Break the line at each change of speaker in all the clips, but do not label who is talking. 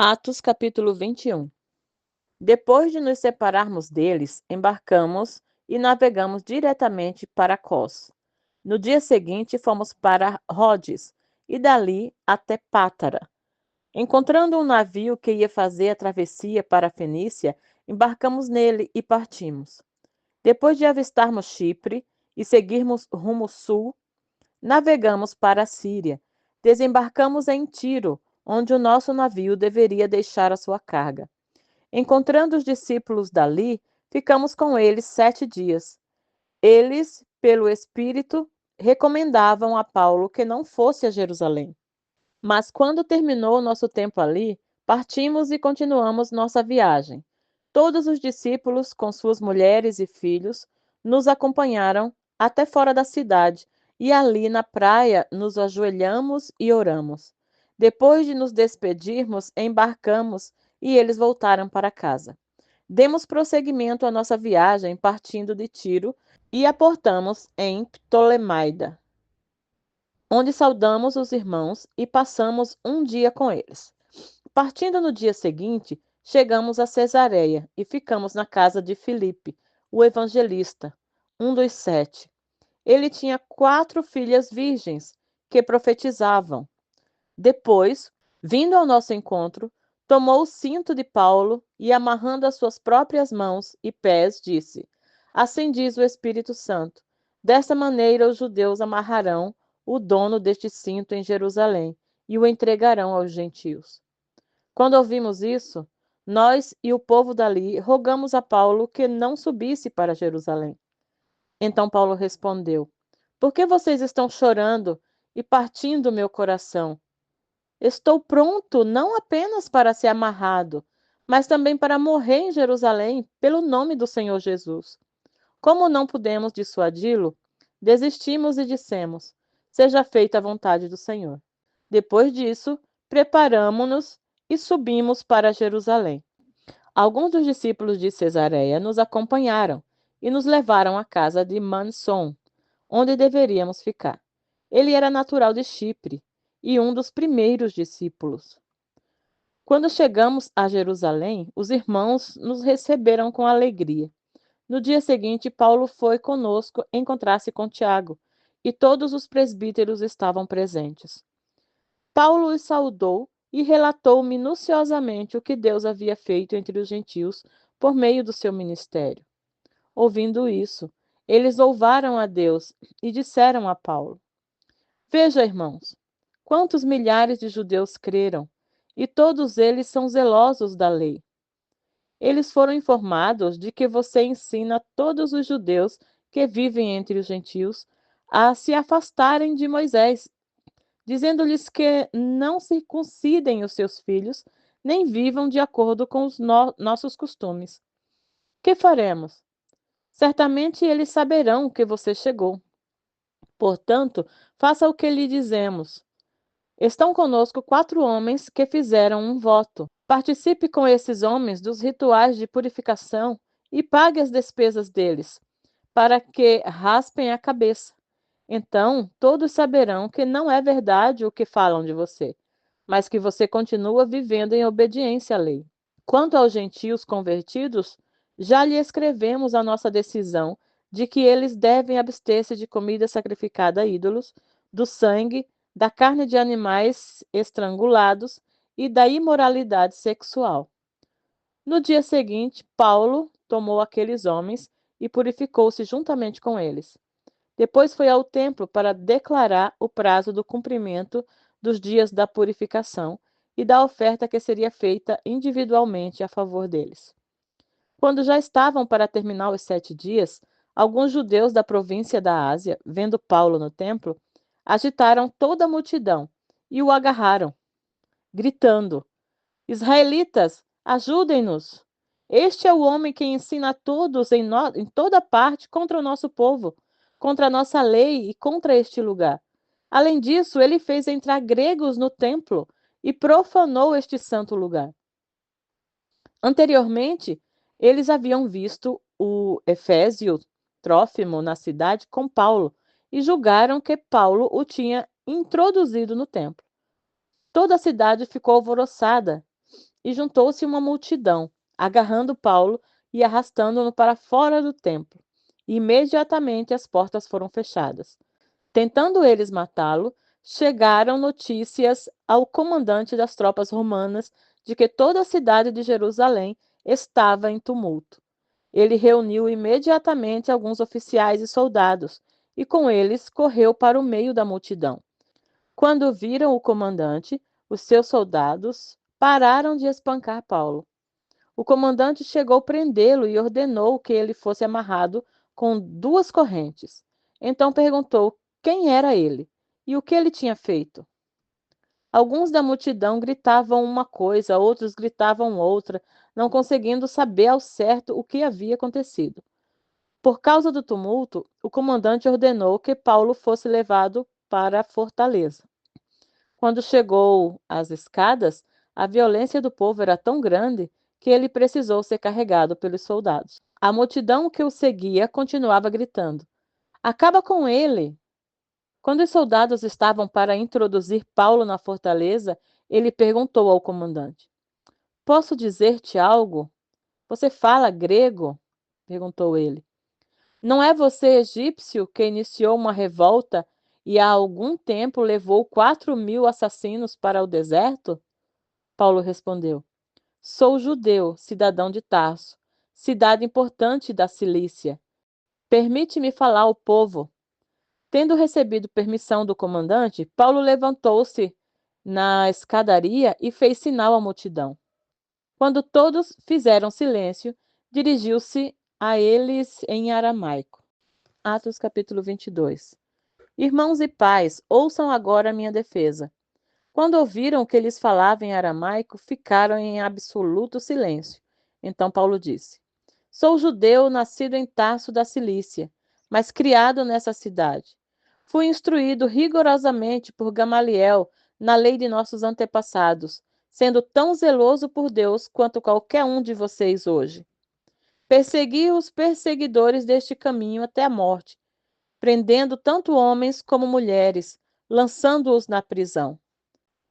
Atos capítulo 21. Depois de nos separarmos deles, embarcamos e navegamos diretamente para Cos. No dia seguinte, fomos para Rhodes e dali até Pátara. Encontrando um navio que ia fazer a travessia para a Fenícia, embarcamos nele e partimos. Depois de avistarmos Chipre e seguirmos rumo sul, navegamos para a Síria. Desembarcamos em Tiro, onde o nosso navio deveria deixar a sua carga. Encontrando os discípulos dali, ficamos com eles 7 dias. Eles, pelo Espírito, recomendavam a Paulo que não fosse a Jerusalém. Mas quando terminou o nosso tempo ali, partimos e continuamos nossa viagem. Todos os discípulos, com suas mulheres e filhos, nos acompanharam até fora da cidade, e ali na praia nos ajoelhamos e oramos. Depois de nos despedirmos, embarcamos e eles voltaram para casa. Demos prosseguimento à nossa viagem partindo de Tiro e aportamos em Ptolemaida, onde saudamos os irmãos e passamos um dia com eles. Partindo no dia seguinte, chegamos a Cesareia e ficamos na casa de Filipe, o evangelista, um dos 7. Ele tinha 4 filhas virgens que profetizavam. Depois, vindo ao nosso encontro, tomou o cinto de Paulo e, amarrando as suas próprias mãos e pés, disse: Assim diz o Espírito Santo: Desta maneira os judeus amarrarão o dono deste cinto em Jerusalém e o entregarão aos gentios. Quando ouvimos isso, nós e o povo dali rogamos a Paulo que não subisse para Jerusalém. Então Paulo respondeu: Por que vocês estão chorando e partindo o meu coração? Estou pronto não apenas para ser amarrado, mas também para morrer em Jerusalém pelo nome do Senhor Jesus. Como não pudemos dissuadi-lo, desistimos e dissemos: Seja feita a vontade do Senhor. Depois disso, preparamo-nos e subimos para Jerusalém. Alguns dos discípulos de Cesareia nos acompanharam e nos levaram à casa de Mnason, onde deveríamos ficar. Ele era natural de Chipre e um dos primeiros discípulos. Quando chegamos a Jerusalém, os irmãos nos receberam com alegria. No dia seguinte, Paulo foi conosco encontrar-se com Tiago, e todos os presbíteros estavam presentes. Paulo os saudou e relatou minuciosamente o que Deus havia feito entre os gentios por meio do seu ministério. Ouvindo isso, eles louvaram a Deus e disseram a Paulo: Veja, irmãos, quantos milhares de judeus creram, e todos eles são zelosos da lei. Eles foram informados de que você ensina todos os judeus que vivem entre os gentios a se afastarem de Moisés, dizendo-lhes que não circuncidem os seus filhos, nem vivam de acordo com os nossos costumes. Que faremos? Certamente eles saberão que você chegou. Portanto, faça o que lhe dizemos. Estão conosco 4 homens que fizeram um voto. Participe com esses homens dos rituais de purificação e pague as despesas deles, para que raspem a cabeça. Então, todos saberão que não é verdade o que falam de você, mas que você continua vivendo em obediência à lei. Quanto aos gentios convertidos, já lhe escrevemos a nossa decisão de que eles devem abster-se de comida sacrificada a ídolos, do sangue, da carne de animais estrangulados e da imoralidade sexual. No dia seguinte, Paulo tomou aqueles homens e purificou-se juntamente com eles. Depois foi ao templo para declarar o prazo do cumprimento dos dias da purificação e da oferta que seria feita individualmente a favor deles. Quando já estavam para terminar os 7 dias, alguns judeus da província da Ásia, vendo Paulo no templo, agitaram toda a multidão e o agarraram, gritando: Israelitas, ajudem-nos! Este é o homem que ensina a todos em toda parte contra o nosso povo, contra a nossa lei e contra este lugar. Além disso, ele fez entrar gregos no templo e profanou este santo lugar. Anteriormente, eles haviam visto o Efésio Trófimo na cidade com Paulo e julgaram que Paulo o tinha introduzido no templo. Toda a cidade ficou alvoroçada e juntou-se uma multidão, agarrando Paulo e arrastando-no para fora do templo. Imediatamente as portas foram fechadas. Tentando eles matá-lo, chegaram notícias ao comandante das tropas romanas de que toda a cidade de Jerusalém estava em tumulto. Ele reuniu imediatamente alguns oficiais e soldados e com eles correu para o meio da multidão. Quando viram o comandante, os seus soldados pararam de espancar Paulo. O comandante chegou a prendê-lo e ordenou que ele fosse amarrado com 2 correntes. Então perguntou quem era ele e o que ele tinha feito. Alguns da multidão gritavam uma coisa, outros gritavam outra, não conseguindo saber ao certo o que havia acontecido. Por causa do tumulto, o comandante ordenou que Paulo fosse levado para a fortaleza. Quando chegou às escadas, a violência do povo era tão grande que ele precisou ser carregado pelos soldados. A multidão que o seguia continuava gritando: Acaba com ele! Quando os soldados estavam para introduzir Paulo na fortaleza, ele perguntou ao comandante: Posso dizer-te algo? Você fala grego? Perguntou ele. Não é você egípcio que iniciou uma revolta e há algum tempo levou 4.000 assassinos para o deserto? Paulo respondeu: Sou judeu, cidadão de Tarso, cidade importante da Cilícia. Permite-me falar ao povo. Tendo recebido permissão do comandante, Paulo levantou-se na escadaria e fez sinal à multidão. Quando todos fizeram silêncio, dirigiu-se a eles em aramaico. Atos capítulo 22. Irmãos e pais, ouçam agora a minha defesa. Quando ouviram que eles falavam em aramaico, ficaram em absoluto silêncio. Então Paulo disse: Sou judeu, nascido em Tarso da Cilícia, mas criado nessa cidade. Fui instruído rigorosamente por Gamaliel na lei de nossos antepassados, sendo tão zeloso por Deus quanto qualquer um de vocês hoje. Persegui os perseguidores deste caminho até a morte, prendendo tanto homens como mulheres, lançando-os na prisão.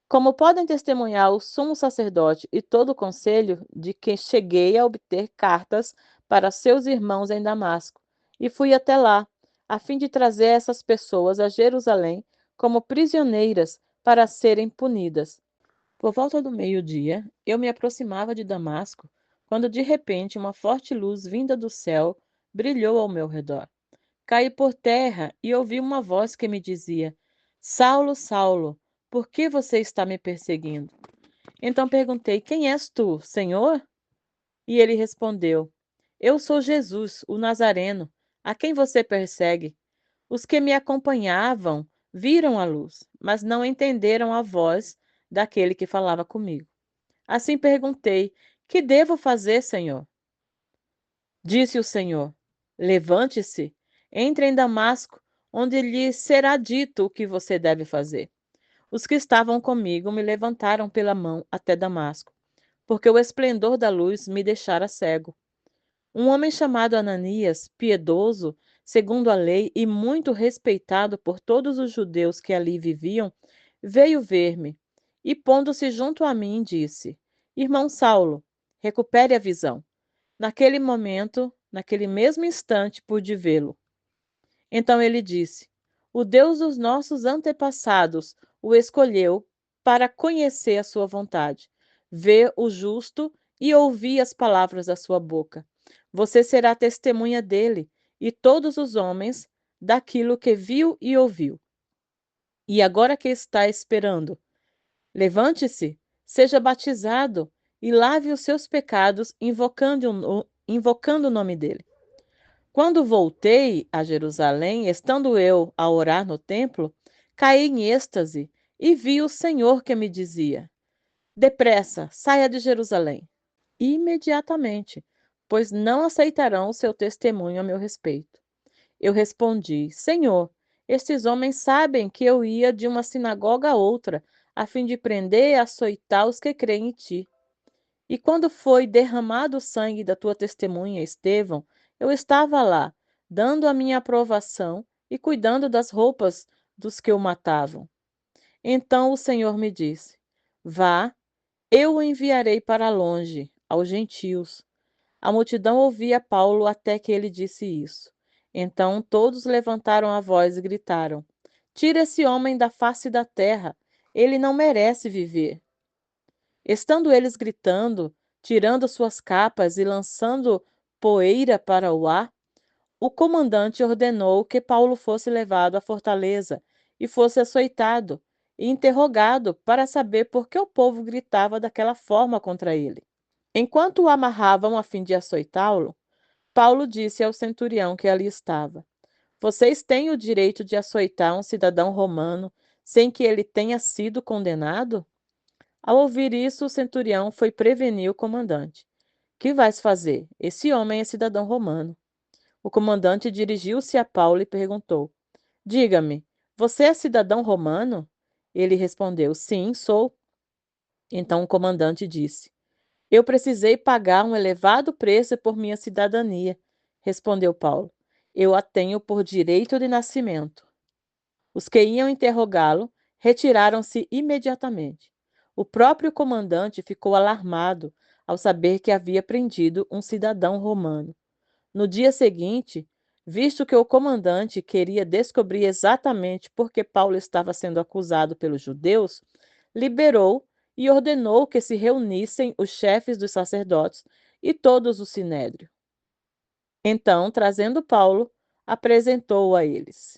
Como podem testemunhar o sumo sacerdote e todo o conselho de que cheguei a obter cartas para seus irmãos em Damasco, e fui até lá, a fim de trazer essas pessoas a Jerusalém como prisioneiras para serem punidas. Por volta do meio-dia, eu me aproximava de Damasco, quando de repente uma forte luz vinda do céu brilhou ao meu redor. Caí por terra e ouvi uma voz que me dizia: Saulo, Saulo, por que você está me perseguindo? Então perguntei: Quem és tu, Senhor? E ele respondeu: Eu sou Jesus, o Nazareno, a quem você persegue. Os que me acompanhavam viram a luz, mas não entenderam a voz daquele que falava comigo. Assim perguntei: Que devo fazer, Senhor? Disse o Senhor: Levante-se, entre em Damasco, onde lhe será dito o que você deve fazer. Os que estavam comigo me levantaram pela mão até Damasco, porque o esplendor da luz me deixara cego. Um homem chamado Ananias, piedoso, segundo a lei e muito respeitado por todos os judeus que ali viviam, veio ver-me e, pondo-se junto a mim, disse: Irmão Saulo, recupere a visão. Naquele momento, naquele mesmo instante, pude vê-lo. Então ele disse: O Deus dos nossos antepassados o escolheu para conhecer a sua vontade, ver o justo e ouvir as palavras da sua boca. Você será testemunha dele e todos os homens daquilo que viu e ouviu. E agora que está esperando, levante-se, seja batizado e lave os seus pecados, invocando o nome dele. Quando voltei a Jerusalém, estando eu a orar no templo, caí em êxtase e vi o Senhor que me dizia: Depressa, saia de Jerusalém. Imediatamente, pois não aceitarão o seu testemunho a meu respeito. Eu respondi: Senhor, estes homens sabem que eu ia de uma sinagoga a outra, a fim de prender e açoitar os que creem em ti. E quando foi derramado o sangue da tua testemunha, Estevão, eu estava lá, dando a minha aprovação e cuidando das roupas dos que o matavam. Então o Senhor me disse: Vá Eu o enviarei para longe, aos gentios. A multidão ouvia Paulo até que ele disse isso. Então todos levantaram a voz e gritaram: Tira esse homem da face da terra, ele não merece viver. Estando eles gritando, tirando suas capas e lançando poeira para o ar, o comandante ordenou que Paulo fosse levado à fortaleza e fosse açoitado e interrogado para saber por que o povo gritava daquela forma contra ele. Enquanto o amarravam a fim de açoitá-lo, Paulo disse ao centurião que ali estava: Vocês têm o direito de açoitar um cidadão romano sem que ele tenha sido condenado? Ao ouvir isso, o centurião foi prevenir o comandante. Que vais fazer? Esse homem é cidadão romano. O comandante dirigiu-se a Paulo e perguntou: Diga-me, você é cidadão romano? Ele respondeu: Sim, sou. Então o comandante disse: Eu precisei pagar um elevado preço por minha cidadania, respondeu Paulo. Eu a tenho por direito de nascimento. Os que iam interrogá-lo retiraram-se imediatamente. O próprio comandante ficou alarmado ao saber que havia prendido um cidadão romano. No dia seguinte, visto que o comandante queria descobrir exatamente por que Paulo estava sendo acusado pelos judeus, liberou e ordenou que se reunissem os chefes dos sacerdotes e todos o sinédrio. Então, trazendo Paulo, apresentou-o a eles.